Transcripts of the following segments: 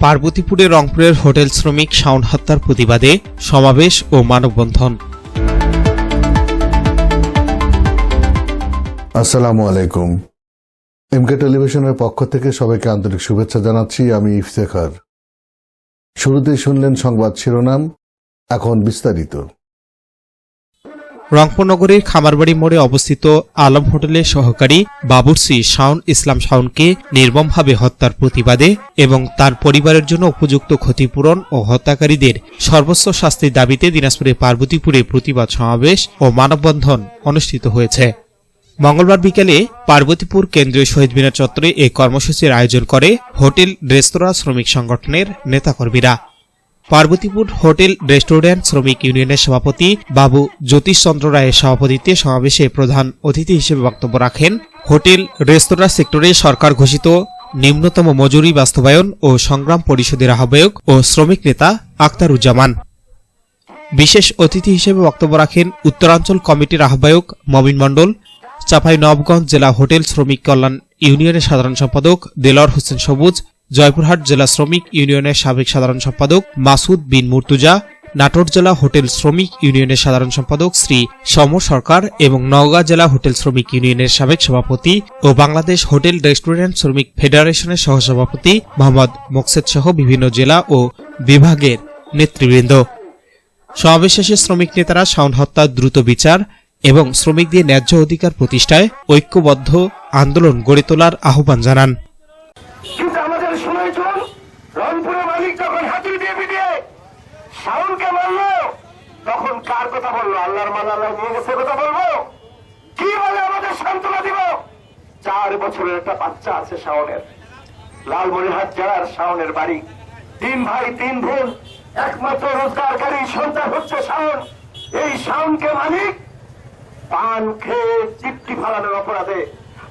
পার্বতীপুরে রংপুরের হোটেল শ্রমিক শাওন হত্যার প্রতিবাদে সমাবেশ ও মানববন্ধন। আসসালামু আলাইকুম। এমকে টেলিভিশনের পক্ষ থেকে সবাইকে আন্তরিক শুভেচ্ছা জানাচ্ছি। আমি ইফতেখার। শুরুতেই শুনলেন সংবাদ শিরোনাম, এখন বিস্তারিত। রংপুর নগরীর খামারবাড়ি মোড়ে অবস্থিত আলম হোটেলের সহকারী বাবুর্চি শাওন ইসলাম শাওনকে নির্মমভাবে হত্যার প্রতিবাদে এবং তার পরিবারের জন্য উপযুক্ত ক্ষতিপূরণ ও হত্যাকারীদের সর্বোচ্চ শাস্তির দাবিতে দিনাজপুরের পার্বতীপুরে প্রতিবাদ সমাবেশ ও মানববন্ধন অনুষ্ঠিত হয়েছে। মঙ্গলবার বিকেলে পার্বতীপুর কেন্দ্রীয় শহীদ মিনার চত্বরে এই কর্মসূচির আয়োজন করে হোটেল রেস্তোরাঁ শ্রমিক সংগঠনের নেতাকর্মীরা। পার্বতীপুর হোটেল রেস্টুরেন্ট শ্রমিক ইউনিয়নের সভাপতি বাবু জ্যোতিষ চন্দ্র রায়ের সভাপতিত্বে সমাবেশে প্রধান অতিথি হিসেবে বক্তব্য রাখেন হোটেল রেস্তোরাঁ সেক্টরে সরকার ঘোষিত নিম্নতম মজুরি বাস্তবায়ন ও সংগ্রাম পরিষদের আহ্বায়ক ও শ্রমিক নেতা আক্তারুজ্জামান। বিশেষ অতিথি হিসেবে বক্তব্য রাখেন উত্তরাঞ্চল কমিটির আহ্বায়ক মমিন মণ্ডল, চাঁপাইনবাবগঞ্জ জেলা হোটেল শ্রমিক কল্যাণ ইউনিয়নের সাধারণ সম্পাদক দেলোয়ার হোসেন সবুজ, জয়পুরহাট জেলা শ্রমিক ইউনিয়নের সাবেক সাধারণ সম্পাদক মাসুদ বিন মুর্তুজা, নাটোর জেলা হোটেল শ্রমিক ইউনিয়নের সাধারণ সম্পাদক শ্রী সমর সরকার এবং নওগাঁ জেলা হোটেল শ্রমিক ইউনিয়নের সাবেক সভাপতি ও বাংলাদেশ হোটেল রেস্টুরেন্ট শ্রমিক ফেডারেশনের সহসভাপতি মোহাম্মদ মোকসেদ সহ বিভিন্ন জেলা ও বিভাগের নেতৃবৃন্দ। সমাবেশ শেষে শ্রমিক নেতারা শাওন হত্যার দ্রুত বিচার এবং শ্রমিকদের ন্যায্য অধিকার প্রতিষ্ঠায় ঐক্যবদ্ধ আন্দোলন গড়ে তোলার আহ্বান জানান। কিন্তু আমাদের শুনেছেন রংপুরে মালিক যখন হাতুড়ি দিয়ে পিটিয়ে শাওনকে মারলো, তখন কার কথা বললো? আল্লাহর মাল আল্লাহ নিয়ে গেছে কথা বলবো? কি বলে আমাদের সান্ত্বনা দিব? 4 বছরের একটা বাচ্চা আছে শাওনের। লালমনিরহাট জেলার শাওনের বাড়ি। 3 ভাই 3 বোন, একমাত্র রোজগারকারী সন্তান হচ্ছে শাওন। এই শাওনকে মালিক পান খেয়ে চিপটি ফালানোর অপরাধে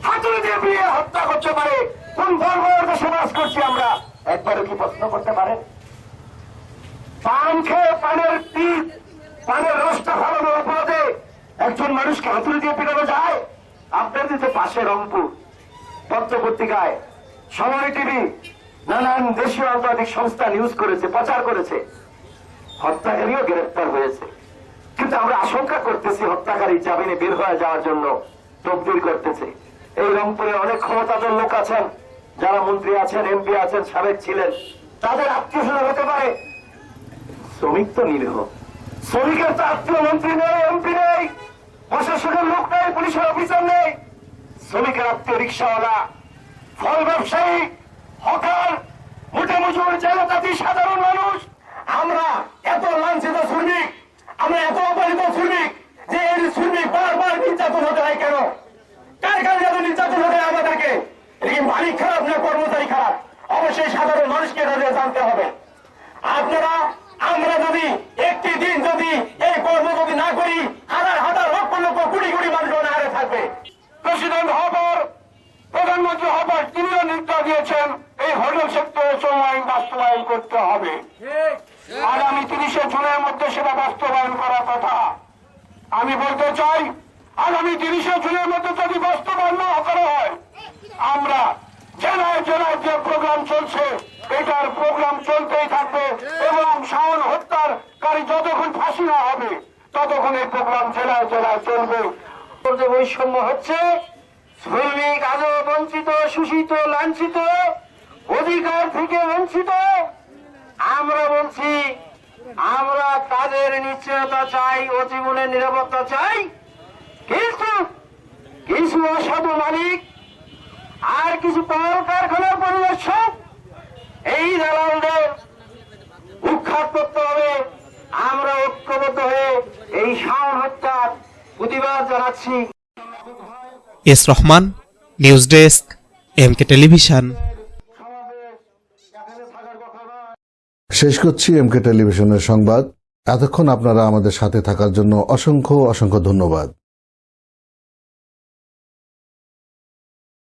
হাতুড়ি দিয়ে পিটিয়ে হত্যা করতে পারে? কোন ধর্মের দেশে বাস করছি আমরা? একবারও কি প্রশ্ন করতে পারেন? পান খেয়ে পানের রসটা ফালানোর অপরাধে একজন মানুষকে হাতুড়ি দিয়ে পিটানো যায়? আপনার দিতে পাশে রংপুর পত্রপত্রিকায়, সময় টিভি, নানান দেশীয় আন্তর্জাতিক সংস্থা নিউজ করেছে, প্রচার করেছে, হত্যাকারীও গ্রেফতার হয়েছে। কিন্তু আমরা আশঙ্কা করতেছি হত্যাকারী জামিনে বের হয়ে যাওয়ার জন্য তদবির করতেছে। এই রংপুরে অনেক ক্ষমতাধর লোক আছেন, যারা মন্ত্রী আছেন, এমপি আছেন, সাবেক ছিলেন, তাদের আত্মীয় স্বজন হতে পারে। শ্রমিক তো নিরীহ, শ্রমিকের তো আত্মীয় মন্ত্রী নেই, এমপি নেই, প্রশাসনের লোক নেই, পুলিশের অফিসার নেই। শ্রমিকের আত্মীয় রিক্সাওয়ালা, ফল ব্যবসায়ী, হকার, মোটে মজুর, জেলাতাতি সাধারণ মানুষ। আমরা এত লাঞ্ছিত শ্রমিক, আমরা এত অপমানিত শ্রমিক যে এই শ্রমিক বারবার নির্যাতন হতে হয় কেন? কার কারণে এত নির্যাতন হতে হয় আমাদেরকে? এটা কি মালিক খারাপ না কর্মচারী খারাপ? অবশ্যই সাধারণ মানুষকে তাদের জানতে হবে। আমরা যদি একটি দিন যদি এই কর্ম যদি না করি, হাজার হাজার লক্ষ লক্ষ কোটি কোটি মানুষ অনাহারে থাকবে। প্রেসিডেন্ট হবার, প্রধানমন্ত্রী হবার তিনিও নির্দেশ দিয়েছেন এই হোটেল সেক্টরে আইন বাস্তবায়ন করতে হবে। আগামী 30শে জুনের মধ্যে সেটা বাস্তবায়ন করার কথা। আমি বলতে চাই, আগামী 30শে জুনের মধ্যে যদি বাস্তবায়ন না করা হয়, আমরা জেলায় জেলায় যে প্রোগ্রাম চলছে এটার প্রোগ্রাম চলতেই থাকবে এবং শাওন হত্যার কারী যতক্ষণ ফাঁসি না হবে ততক্ষণ এই প্রোগ্রাম জেলায় জেলায় চলবে। যে বৈষম্য হচ্ছে, শ্রমিক আজও বঞ্চিত, শোষিত, লাঞ্ছিত, অধিকার থেকে বঞ্চিত। আমরা বলছি, আমরা তাদের নিশ্চয়তা চাই, ও জীবনের নিরাপত্তা চাই। কিন্তু কিছু অসাধু মালিক আর কিছু কল কারখানার পরিদর্শক, এই দালালদের উৎখাত করতে হবে। আমরা ঐক্যবদ্ধ হয়ে এই শাওন হত্যার প্রতিবাদ জানাচ্ছি। S Rahman, news desk, MK television. শেষ করছি এমকে টেলিভিশনের সংবাদ। এতক্ষণ আপনারা আমাদের সাথে থাকার জন্য অসংখ্য অসংখ্য ধন্যবাদ।